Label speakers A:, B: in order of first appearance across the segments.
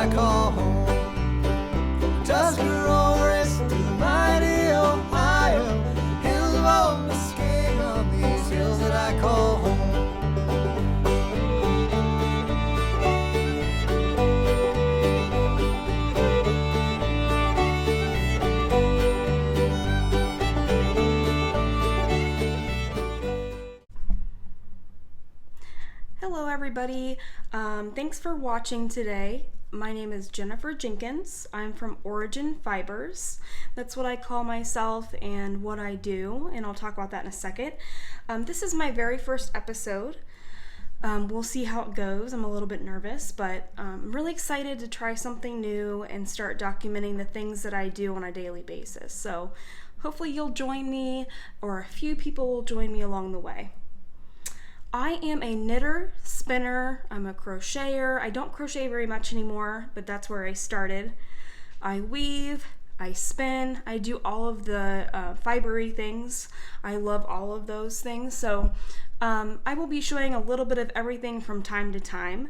A: I call home. Tuscarora to the mighty Ohio, hills of old Muscatine on these hills that I call home.
B: Hello everybody, thanks for watching today. My name is Jennifer Jenkins. I'm from Orijenn Fibers. That's what I call myself and what I do, and I'll talk about that in a second. This is my very first episode. We'll see how it goes. I'm a little bit nervous, but I'm really excited to try something new and start documenting the things that I do on a daily basis. So hopefully you'll join me, or a few people will join me along the way. I am a knitter, spinner, I'm a crocheter. I don't crochet very much anymore, but that's where I started. I weave, I spin, I do all of the fibery things. I love all of those things. So I will be showing a little bit of everything from time to time.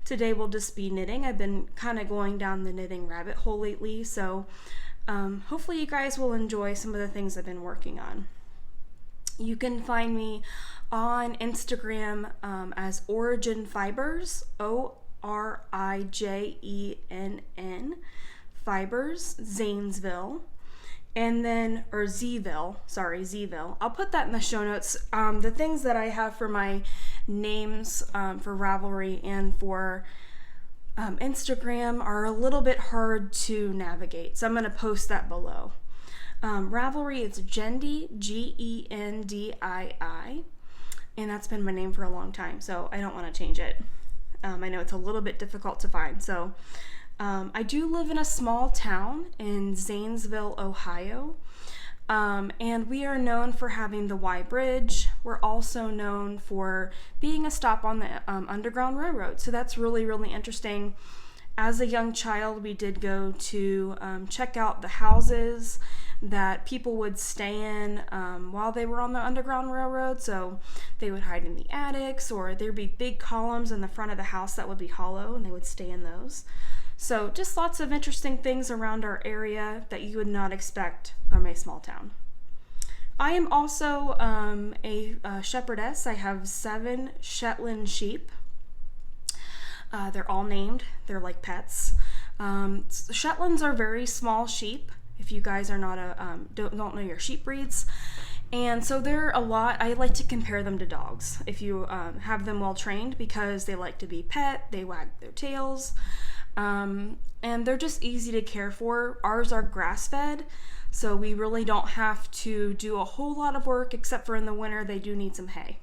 B: Today will just be knitting. I've been kind of going down the knitting rabbit hole lately, so hopefully you guys will enjoy some of the things I've been working on. You can find me on Instagram as Orijenn Fibers, Orijenn Fibers, Zanesville, and then, or Zville, sorry, Zville. I'll put that in the show notes. The things that I have for my names for Ravelry and for Instagram are a little bit hard to navigate, so I'm going to post that below. Ravelry is Gendi, Gendii, and that's been my name for a long time, so I don't want to change it. I know it's a little bit difficult to find. So I do live in a small town in Zanesville, Ohio, and we are known for having the Y Bridge. We're also known for being a stop on the Underground Railroad, so that's really, really interesting. As a young child, we did go to check out the houses that people would stay in while they were on the Underground Railroad. So they would hide in the attics, or there'd be big columns in the front of the house that would be hollow, and they would stay in those. So just lots of interesting things around our area that you would not expect from a small town. I am also a shepherdess. I have 7 Shetland sheep. They're all named. They're like pets. Shetlands are very small sheep. If you guys are not don't know your sheep breeds, and so they're a lot. I like to compare them to dogs. If you have them well trained, because they like to be pet, they wag their tails, and they're just easy to care for. Ours are grass fed, so we really don't have to do a whole lot of work, except for in the winter they do need some hay.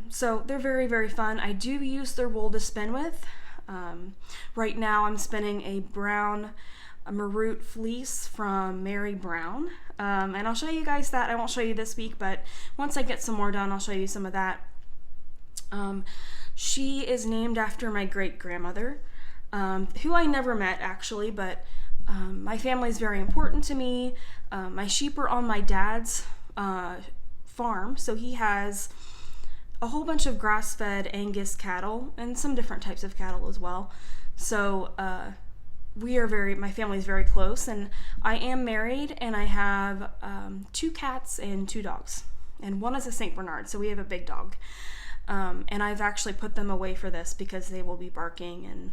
B: So they're very, very fun. I do use their wool to spin with. Right now I'm spinning a brown maroon fleece from Mary Brown, and I'll show you guys that. I won't show you this week, but once I get some more done, I'll show you some of that. She is named after my great-grandmother, who I never met actually, but my family is very important to me. My sheep are on my dad's farm, so he has a whole bunch of grass-fed Angus cattle and some different types of cattle as well. So my family is very close, and I am married, and I have 2 cats and 2 dogs, and one is a St. Bernard, so we have a big dog. And I've actually put them away for this because they will be barking and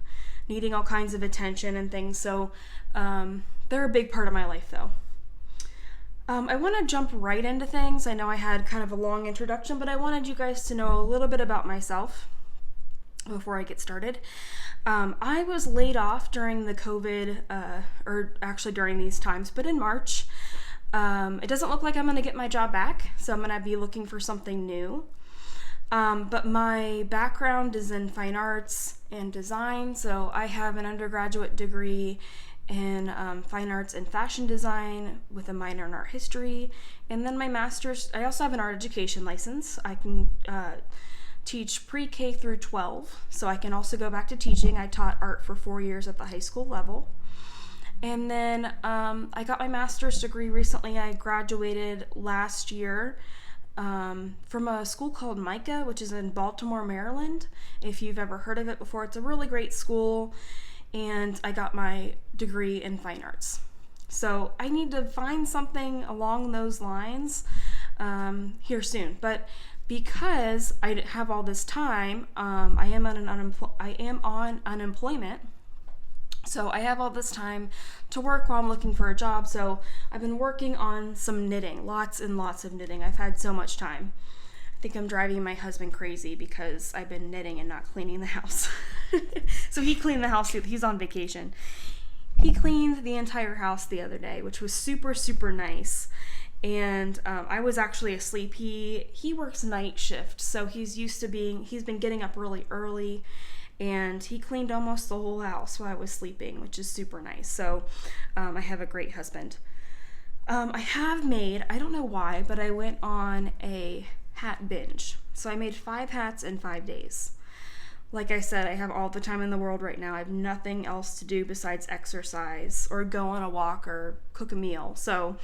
B: needing all kinds of attention and things. So they're a big part of my life, though. I want to jump right into things. I know I had kind of a long introduction, but I wanted you guys to know a little bit about myself before I get started. I was laid off during the COVID, or actually during these times, but in March. It doesn't look like I'm going to get my job back, so I'm going to be looking for something new. But my background is in fine arts and design, so I have an undergraduate degree in fine arts and fashion design with a minor in art history, and then my master's. I also have an art education license. I can teach pre-K through 12, so I can also go back to teaching. I taught art for 4 years at the high school level. And then I got my master's degree recently. I graduated last year from a school called MICA, which is in Baltimore, Maryland. If you've ever heard of it before, it's a really great school. and I got my degree in fine arts. So I need to find something along those lines here soon. But because I have all this time, I am on unemployment. So I have all this time to work while I'm looking for a job. So I've been working on some knitting, lots and lots of knitting. I've had so much time. I think I'm driving my husband crazy because I've been knitting and not cleaning the house. So he cleaned the house. He's on vacation. He cleaned the entire house the other day, which was super, super nice. And I was actually asleep. He works night shift, so he's been getting up really early, and he cleaned almost the whole house while I was sleeping, which is super nice. So I have a great husband. I don't know why, but I went on a hat binge. So I made 5 hats in 5 days. Like I said, I have all the time in the world right now. I have nothing else to do besides exercise or go on a walk or cook a meal. So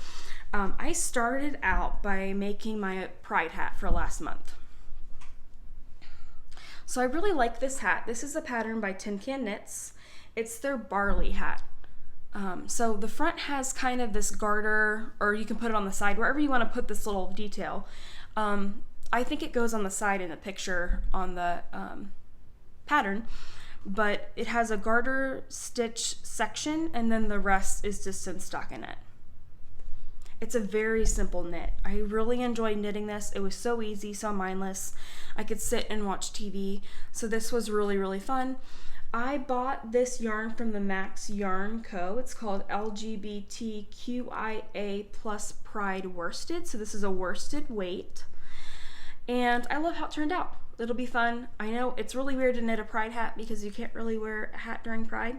B: I started out by making my Pride hat for last month. So I really like this hat. This is a pattern by Tincan Knits. It's their Barley Hat. So the front has kind of this garter, or you can put it on the side, wherever you want to put this little detail. I think it goes on the side in the picture on the pattern, but it has a garter stitch section, and then the rest is just in stockinette. It's a very simple knit. I really enjoyed knitting this. It was so easy, so mindless. I could sit and watch TV. So this was really, really fun. I bought this yarn from the Macks Yarn Co. It's called LGBTQIA Pride worsted. So this is a worsted weight. And I love how it turned out. It'll be fun. I know it's really weird to knit a Pride hat because you can't really wear a hat during Pride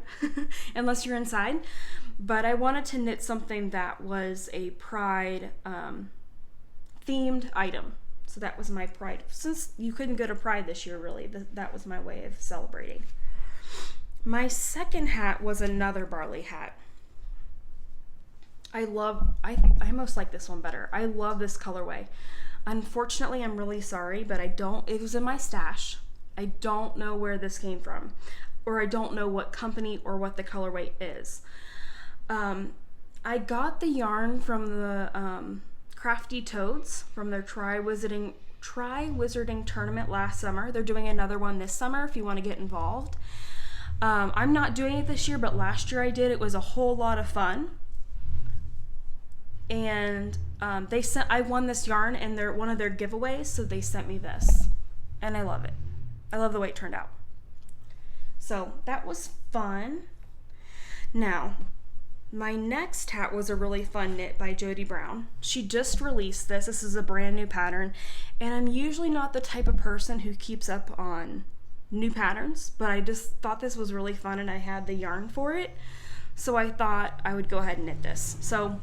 B: unless you're inside. But I wanted to knit something that was a Pride themed item. So that was my Pride. Since you couldn't go to Pride this year, really, that was my way of celebrating. My second hat was another Barley Hat. I most like this one better. I love this colorway. Unfortunately, I'm really sorry, but it was in my stash. I don't know where this came from, or I don't know what company or what the colorway is. I got the yarn from the Crafty Toads from their Try Wizarding tournament last summer. They're doing another one this summer if you want to get involved. I'm not doing it this year, but last year I did. It was a whole lot of fun. And I won this yarn in one of their giveaways, so they sent me this, and I love it. I love the way it turned out. So that was fun. Now, my next hat was a really fun knit by Jodi Brown. She just released this. This is a brand new pattern, and I'm usually not the type of person who keeps up on new patterns, but I just thought this was really fun, and I had the yarn for it, so I thought I would go ahead and knit this. So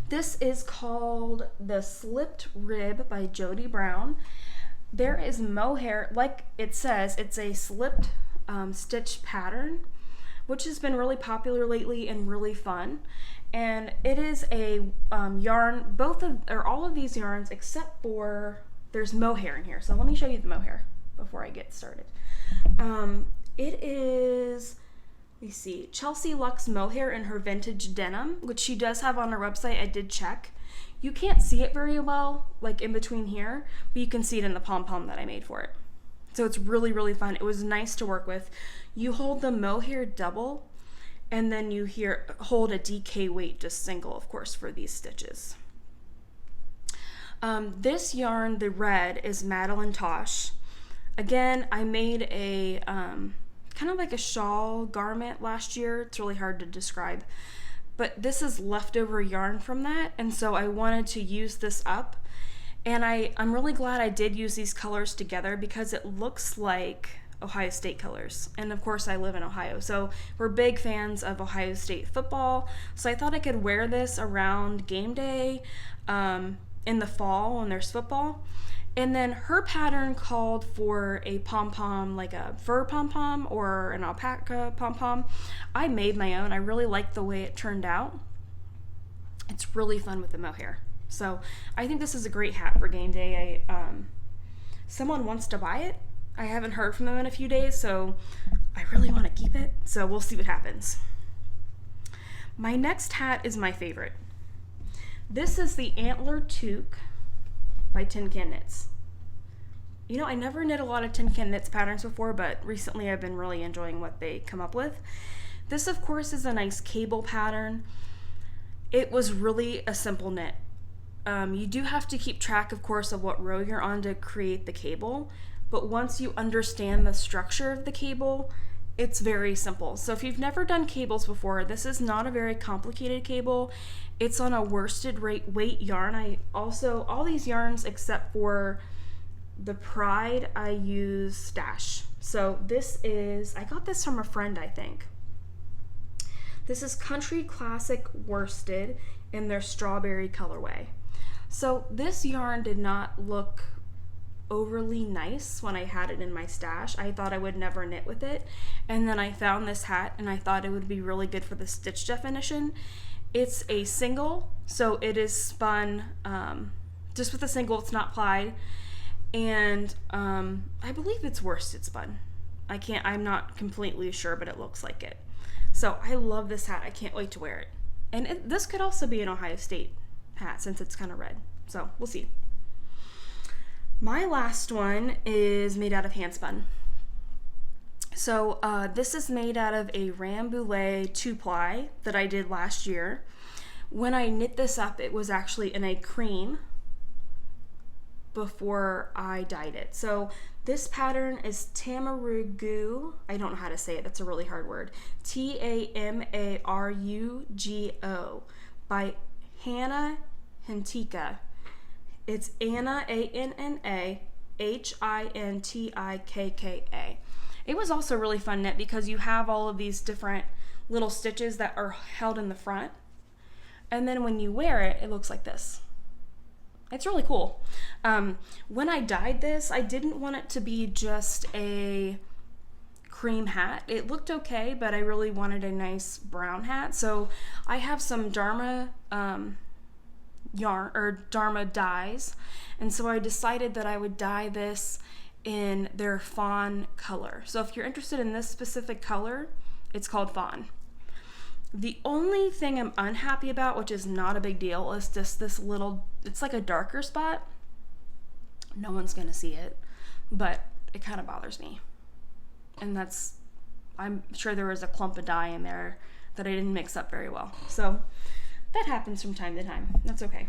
B: this is called the Slipped Rib by Jodi Brown. There is mohair, like it says, it's a slipped stitch pattern, which has been really popular lately and really fun. And it is a yarn, all of these yarns except for there's mohair in here. So let me show you the mohair before I get started. It is, let me see, Chealsea Luxe mohair in her Vintage Denim, which she does have on her website. I did check. You can't see it very well, like in between here, but you can see it in the pom-pom that I made for it. So it's really, really fun. It was nice to work with. You hold the mohair double, and then you hold a DK weight just single, of course, for these stitches. This yarn, the red, is Madeline Tosh. Again, I made a kind of like a shawl garment last year. It's really hard to describe, but this is leftover yarn from that, and so I wanted to use this up, and I'm really glad I did use these colors together because it looks like Ohio State colors, and of course I live in Ohio, so we're big fans of Ohio State football, so I thought I could wear this around game day in the fall when there's football. And then her pattern called for a pom-pom, like a fur pom-pom or an alpaca pom-pom. I made my own. I really liked the way it turned out. It's really fun with the mohair. So I think this is a great hat for game day. Someone wants to buy it. I haven't heard from them in a few days, so I really want to keep it, so we'll see what happens. My next hat is my favorite. This is the Antler Toque by Tincan Knits. You know, I never knit a lot of Tincan Knits patterns before, but recently I've been really enjoying what they come up with. This, of course, is a nice cable pattern. It was really a simple knit. You do have to keep track, of course, of what row you're on to create the cable, but once you understand the structure of the cable, it's very simple. So if you've never done cables before, this is not a very complicated cable. It's on a worsted weight yarn. All these yarns except for the Pride, I use Dash. So I got this from a friend, I think. This is Country Classic Worsted in their strawberry colorway. So this yarn did not look overly nice when I had it in my stash. I thought I would never knit with it, and then I found this hat and I thought it would be really good for the stitch definition. It's a single, so it is spun just with a single, it's not plied, and I believe it's worsted spun. I'm not completely sure, but it looks like it. So I love this hat. I can't wait to wear it. And this could also be an Ohio State hat since it's kind of red. So we'll see. My last one is made out of hand spun. So this is made out of a Rambouillet 2-ply that I did last year. When I knit this up, it was actually in a cream before I dyed it. So this pattern is Tamarugo. I don't know how to say it. That's a really hard word. Tamarugo by Hannah Hintikka. It's Anna, A-N-N-A, Hintikka. It was also really fun knit because you have all of these different little stitches that are held in the front. And then when you wear it, it looks like this. It's really cool. When I dyed this, I didn't want it to be just a cream hat. It looked okay, but I really wanted a nice brown hat. So I have some Dharma yarn or Dharma dyes, and so I decided that I would dye this in their fawn color. So if you're interested in this specific color, it's called fawn. The only thing I'm unhappy about, which is not a big deal, is just this little, it's like a darker spot. No one's gonna see it, but it kind of bothers me. And I'm sure there was a clump of dye in there that I didn't mix up very well. So that happens from time to time. That's okay.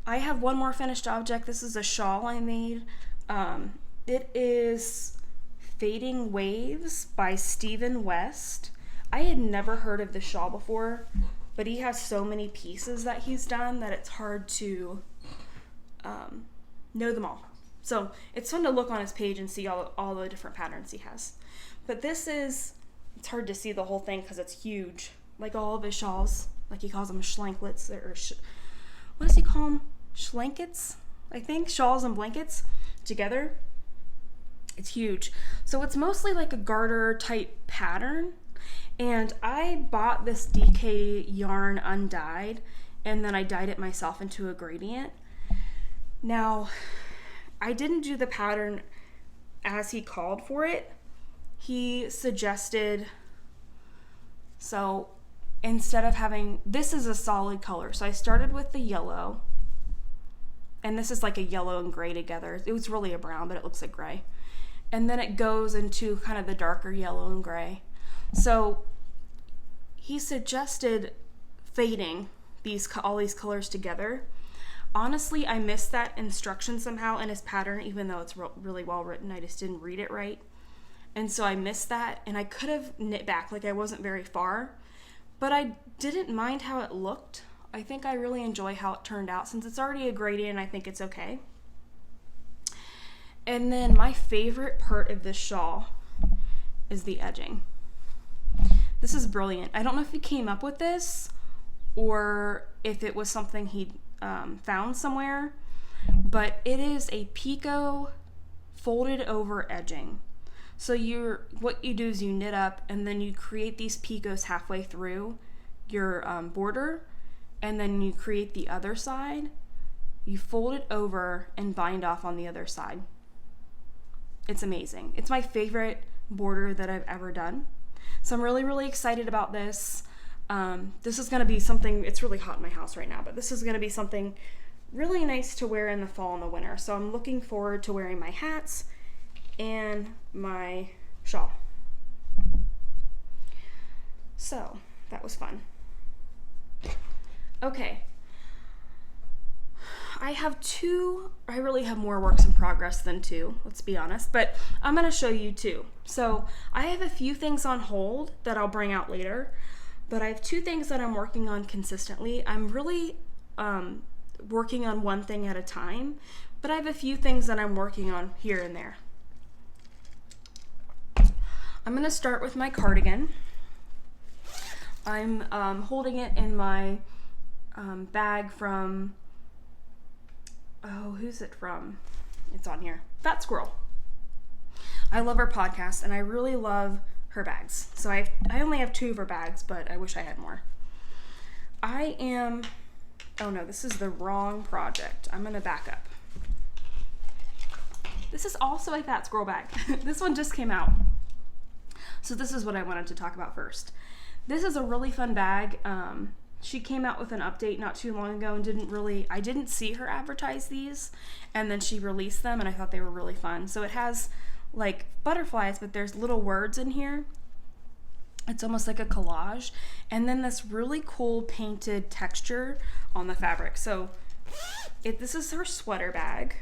B: I have one more finished object. This is a shawl I made. It is Fading Waves by Stephen West. I had never heard of this shawl before, but he has so many pieces that he's done that it's hard to know them all. So it's fun to look on his page and see all the different patterns he has. But it's hard to see the whole thing because it's huge. Like all of his shawls, like he calls them schlanklets, what does he call them? Schlankets? I think, shawls and blankets together. It's huge. So it's mostly like a garter type pattern. And I bought this DK yarn undyed, and then I dyed it myself into a gradient. Now, I didn't do the pattern as he called for it. He suggested, so instead of having, this is a solid color. So I started with the yellow, and this is like a yellow and gray together. It was really a brown, but it looks like gray. And then it goes into kind of the darker yellow and gray. So he suggested fading all these colors together. Honestly, I missed that instruction somehow in his pattern, even though it's really well written. I just didn't read it right. And so I missed that, and I could have knit back, like I wasn't very far, but I didn't mind how it looked. I think I really enjoy how it turned out. Since it's already a gradient, I think it's okay. And then my favorite part of this shawl is the edging. This is brilliant. I don't know if he came up with this or if it was something he found somewhere, but it is a picot folded over edging. So what you do is you knit up and then you create these picots halfway through your border, and then you create the other side, you fold it over and bind off on the other side. It's amazing. It's my favorite border that I've ever done. So I'm really, really excited about this. This is going to be something, it's really hot in my house right now, but this is going to be something really nice to wear in the fall and the winter. So I'm looking forward to wearing my hats and my shawl. So that was fun. Okay. I really have more works in progress than 2, let's be honest, but I'm going to show you 2. So I have a few things on hold that I'll bring out later, but I have 2 things that I'm working on consistently. I'm really working on one thing at a time, but I have a few things that I'm working on here and there. I'm going to start with my cardigan. I'm holding it in my bag from, who's it from? It's on here. Fat Squirrel. I love her podcast, and I really love her bags. So I only have 2 of her bags, but I wish I had more. Oh no, this is the wrong project. I'm gonna back up. This is also a Fat Squirrel bag. This one just came out. So this is what I wanted to talk about first. This is a really fun bag. She came out with an update not too long ago and I didn't see her advertise these, and then she released them and I thought they were really fun. So it has like butterflies, but there's little words in here. It's almost like a collage, and then this really cool painted texture on the fabric. So this is her sweater bag,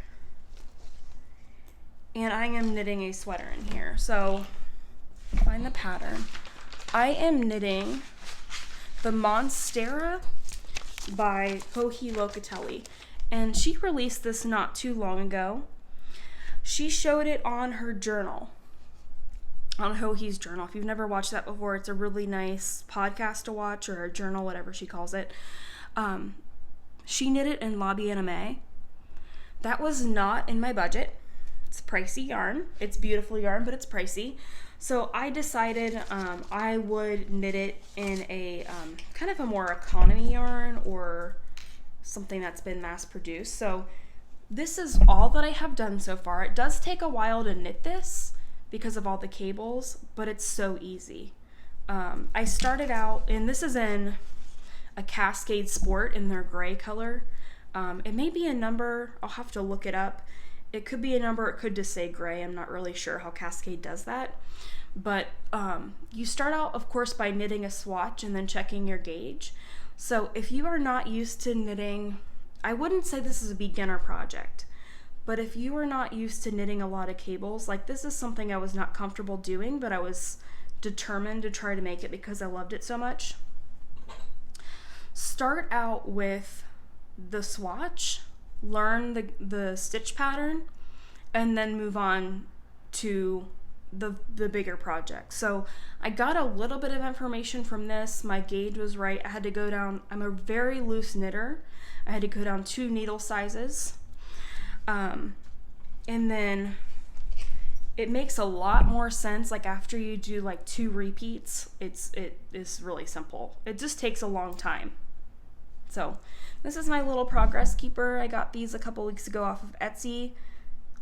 B: and I am knitting a sweater in here. So find the pattern. I am knitting the Monstera by Joji Locatelli, and she released this not too long ago. She showed it on her journal, on Joji's journal. If you've never watched that before, it's a really nice podcast to watch, or a journal, whatever she calls it. She knit it in La Bien-Aimée. That was not in my budget. It's pricey yarn. It's beautiful yarn, but it's pricey. So I decided I would knit it in a kind of a more economy yarn, or something that's been mass produced. So this is all that I have done so far. It does take a while to knit this because of all the cables, but it's so easy. I started out, and this is in a Cascade Sport in their gray color. It may be a number, I'll have to look it up. It could be a number, it could just say gray. I'm not really sure how Cascade does that. But you start out, of course, by knitting a swatch and then checking your gauge. So if you are not used to knitting, I wouldn't say this is a beginner project, but if you are not used to knitting a lot of cables, like this is something I was not comfortable doing, but I was determined to try to make it because I loved it so much. Start out with the swatch, learn the stitch pattern, and then move on to the bigger project. So I got a little bit of information from this. My gauge was right. I had to go down, I'm a very loose knitter. I had to go down 2 needle sizes. And then it makes a lot more sense, like after you do like 2 repeats, it is really simple. It just takes a long time. So this is my little progress keeper. I got these a couple weeks ago off of Etsy.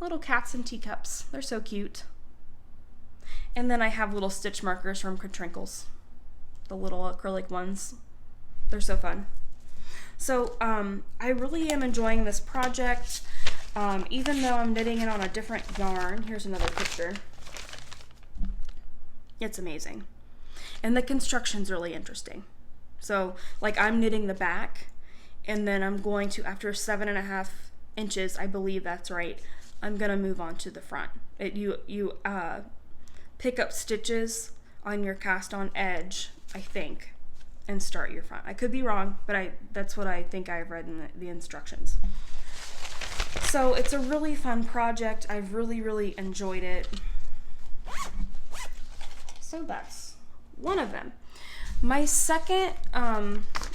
B: Little cats and teacups. They're so cute. And then I have little stitch markers from Crinkles, the little acrylic ones. They're so fun. So I really am enjoying this project, even though I'm knitting it on a different yarn. Here's another picture. It's amazing. And the construction's really interesting. So like I'm knitting the back, and then I'm going to, after 7.5 inches, I believe that's right, I'm gonna move on to the front. You pick up stitches on your cast on edge, I think, and start your front. I could be wrong, but that's what I think I've read in the instructions. So it's a really fun project. I've really, really enjoyed it. So that's one of them. My second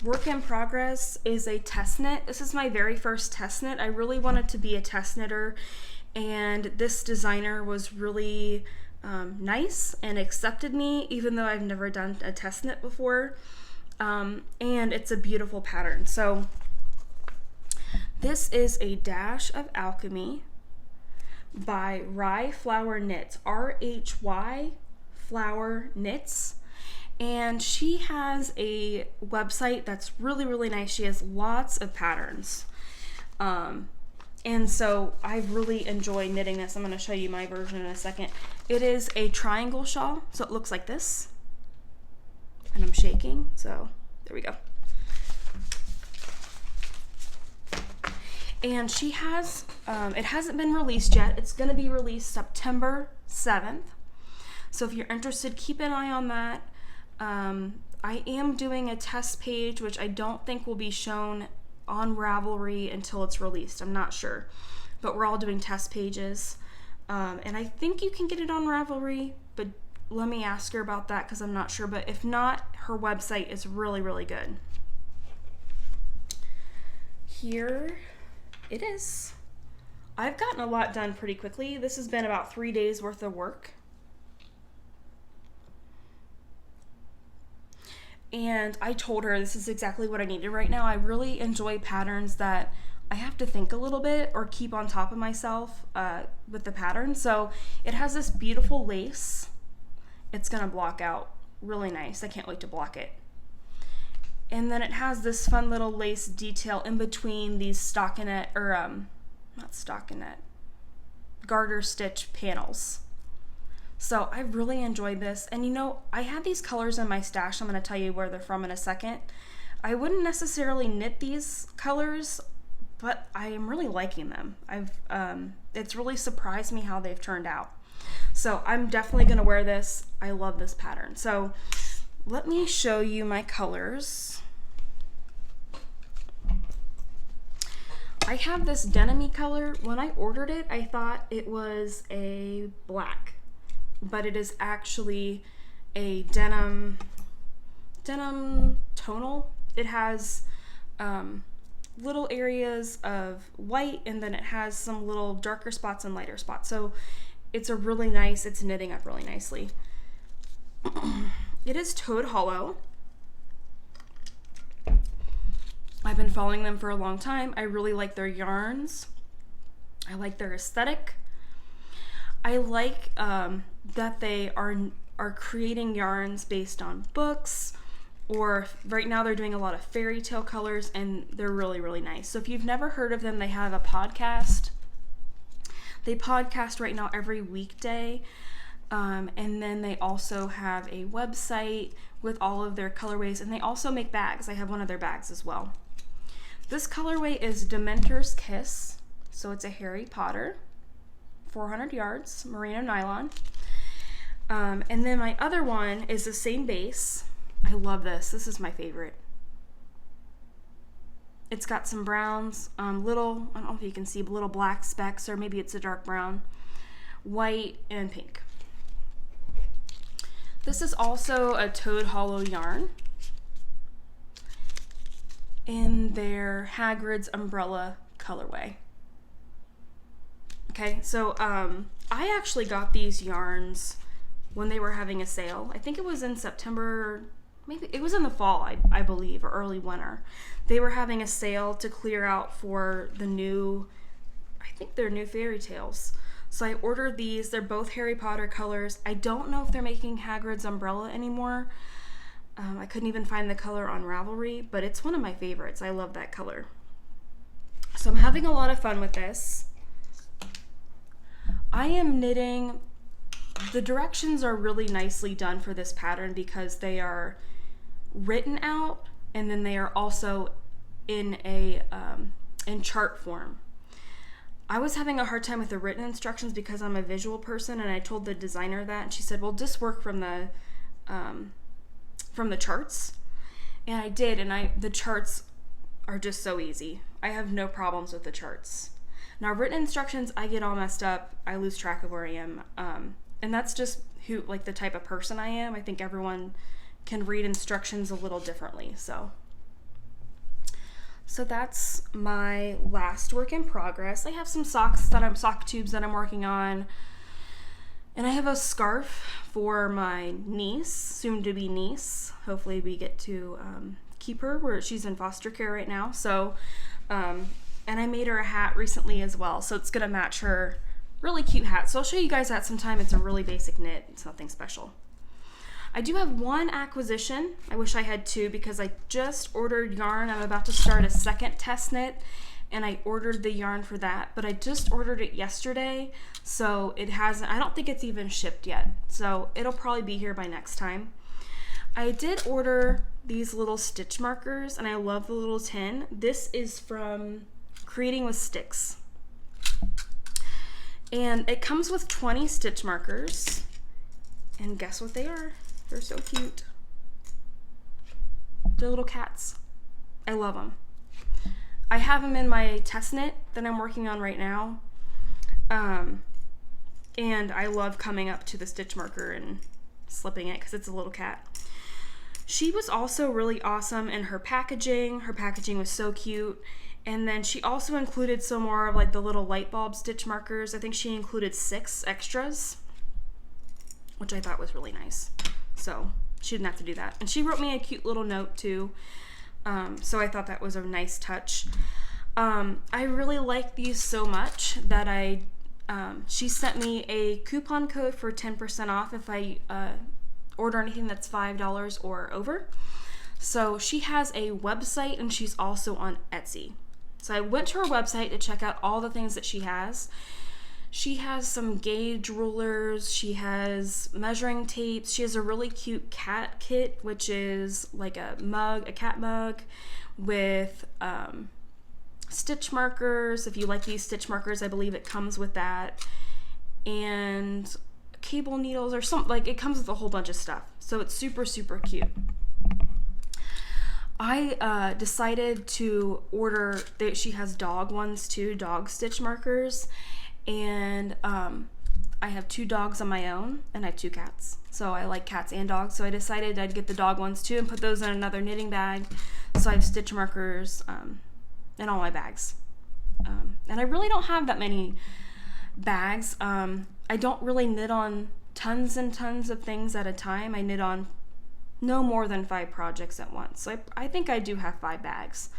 B: work in progress is a test knit. This is my very first test knit. I really wanted to be a test knitter, and this designer was really nice and accepted me, even though I've never done a test knit before. And it's a beautiful pattern. So this is a Dash of Alchemy by rhyFlower Knits, RHY Flower Knits. And she has a website that's really, really nice. She has lots of patterns. And so I really enjoy knitting this. I'm going to show you my version in a second. It is a triangle shawl, so it looks like this. And I'm shaking, so there we go. And she has, it hasn't been released yet. It's going to be released September 7th. So if you're interested, keep an eye on that. I am doing a test page, which I don't think will be shown on Ravelry until it's released. I'm not sure, but we're all doing test pages. And I think you can get it on Ravelry, but let me ask her about that because I'm not sure. But if not, her website is really, really good. Here it is. I've gotten a lot done pretty quickly. This has been about 3 days worth of work. And I told her this is exactly what I needed right now. I really enjoy patterns that I have to think a little bit or keep on top of myself with the pattern. So it has this beautiful lace. It's gonna block out really nice. I can't wait to block it. And then it has this fun little lace detail in between these stockinette, or not stockinette, garter stitch panels. So I really enjoyed this. And you know, I had these colors in my stash. I'm going to tell you where they're from in a second. I wouldn't necessarily knit these colors, but I am really liking them. It's really surprised me how they've turned out. So I'm definitely going to wear this. I love this pattern. So let me show you my colors. I have this denim-y color. When I ordered it, I thought it was a black, but it is actually a denim tonal. It has little areas of white, and then it has some little darker spots and lighter spots. So it's a really nice, it's knitting up really nicely. It is Toad Hollow. I've been following them for a long time. I really like their yarns. I like their aesthetic. I like that they are creating yarns based on books, or right now they're doing a lot of fairy tale colors, and they're really, really nice. So if you've never heard of them, they have a podcast. They podcast right now every weekday. And then they also have a website with all of their colorways, and they also make bags. I have one of their bags as well. This colorway is Dementor's Kiss. So it's a Harry Potter, 400 yards, merino nylon. And then my other one is the same base. I love this. This is my favorite. It's got some browns, little, I don't know if you can see, but little black specks, or maybe it's a dark brown, white, and pink. This is also a Toad Hollow yarn in their Hagrid's Umbrella colorway. Okay, so I actually got these yarns when they were having a sale. I think it was in September, maybe it was in the fall, I believe, or early winter. They were having a sale to clear out for the new, I think they're new fairy tales. So I ordered these. They're both Harry Potter colors. I don't know if they're making Hagrid's Umbrella anymore. I couldn't even find the color on Ravelry, but it's one of my favorites. I love that color. So I'm having a lot of fun with this. I am knitting. The directions are really nicely done for this pattern because they are written out, and then they are also in chart form. I was having a hard time with the written instructions because I'm a visual person, and I told the designer that, and she said, well, just work from the charts. And I did, and the charts are just so easy. I have no problems with the charts. Now, written instructions, I get all messed up. I lose track of where I am. And that's just the type of person I am. I think everyone can read instructions a little differently. So that's my last work in progress. I have some sock tubes that I'm working on. And I have a scarf for my niece, soon to be niece. Hopefully we get to keep her where she's in foster care right now. So, and I made her a hat recently as well. So it's gonna match her Really cute hat. So I'll show you guys that sometime. It's a really basic knit. It's nothing special. I do have one acquisition. I wish I had two because I just ordered yarn. I'm about to start a second test knit and I ordered the yarn for that, but I just ordered it yesterday, so it hasn't, I don't think it's even shipped yet, so it'll probably be here by next time. I did order these little stitch markers and I love the little tin. This is from Creating with Sticks. And it comes with 20 stitch markers. And guess what they are? They're so cute. They're little cats. I love them. I have them in my test knit that I'm working on right now. And I love coming up to the stitch marker and slipping it because it's a little cat. She was also really awesome in her packaging. Her packaging was so cute. And then she also included some more of like the little light bulb stitch markers. I think she included 6 extras, which I thought was really nice. So she didn't have to do that. And she wrote me a cute little note too. So I thought that was a nice touch. I really like these so much that she sent me a coupon code for 10% off if I order anything that's $5 or over. So she has a website and she's also on Etsy. So I went to her website to check out all the things that she has. She has some gauge rulers, she has measuring tapes, she has a really cute cat kit, which is like a mug, a cat mug with stitch markers. If you like these stitch markers, I believe it comes with that. And cable needles or something, like it comes with a whole bunch of stuff. So it's super, super cute. I decided to order, she has dog ones too, dog stitch markers. And I have 2 dogs on my own and I have 2 cats. So I like cats and dogs. So I decided I'd get the dog ones too and put those in another knitting bag. So I have stitch markers in all my bags. And I really don't have that many bags. I don't really knit on tons and tons of things at a time. I knit on no more than 5 projects at once. So I think I do have 5 bags.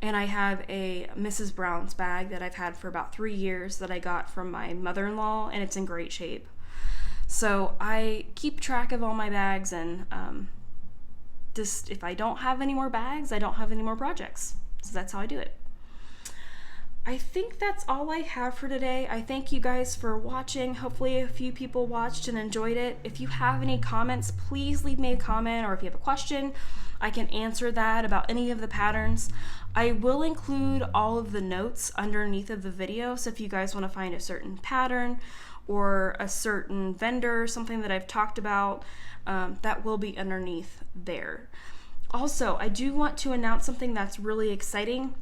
B: And I have a Mrs. Brown's bag that I've had for about 3 years that I got from my mother-in-law, and it's in great shape. So I keep track of all my bags, and just if I don't have any more bags, I don't have any more projects. So that's how I do it. I think that's all I have for today. I thank you guys for watching. Hopefully a few people watched and enjoyed it. If you have any comments, please leave me a comment, or if you have a question, I can answer that about any of the patterns. I will include all of the notes underneath of the video, so if you guys want to find a certain pattern or a certain vendor, something that I've talked about, that will be underneath there. Also, I do want to announce something that's really exciting.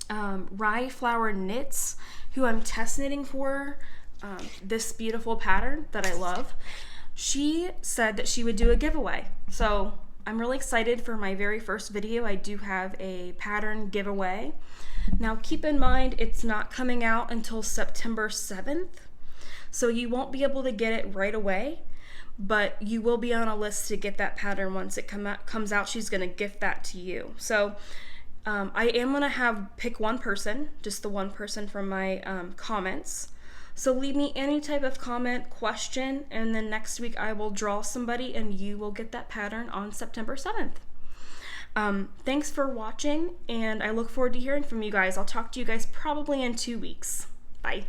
B: rhyFlower Knits, who I'm test knitting for this beautiful pattern that I love, she said that she would do a giveaway. So I'm really excited for my very first video. I do have a pattern giveaway. Now keep in mind it's not coming out until September 7th, so you won't be able to get it right away, but you will be on a list to get that pattern once it comes out. She's going to gift that to you. So I am going to pick one person, just the one person from my comments. So leave me any type of comment, question, and then next week I will draw somebody and you will get that pattern on September 7th. Thanks for watching, and I look forward to hearing from you guys. I'll talk to you guys probably in 2 weeks. Bye.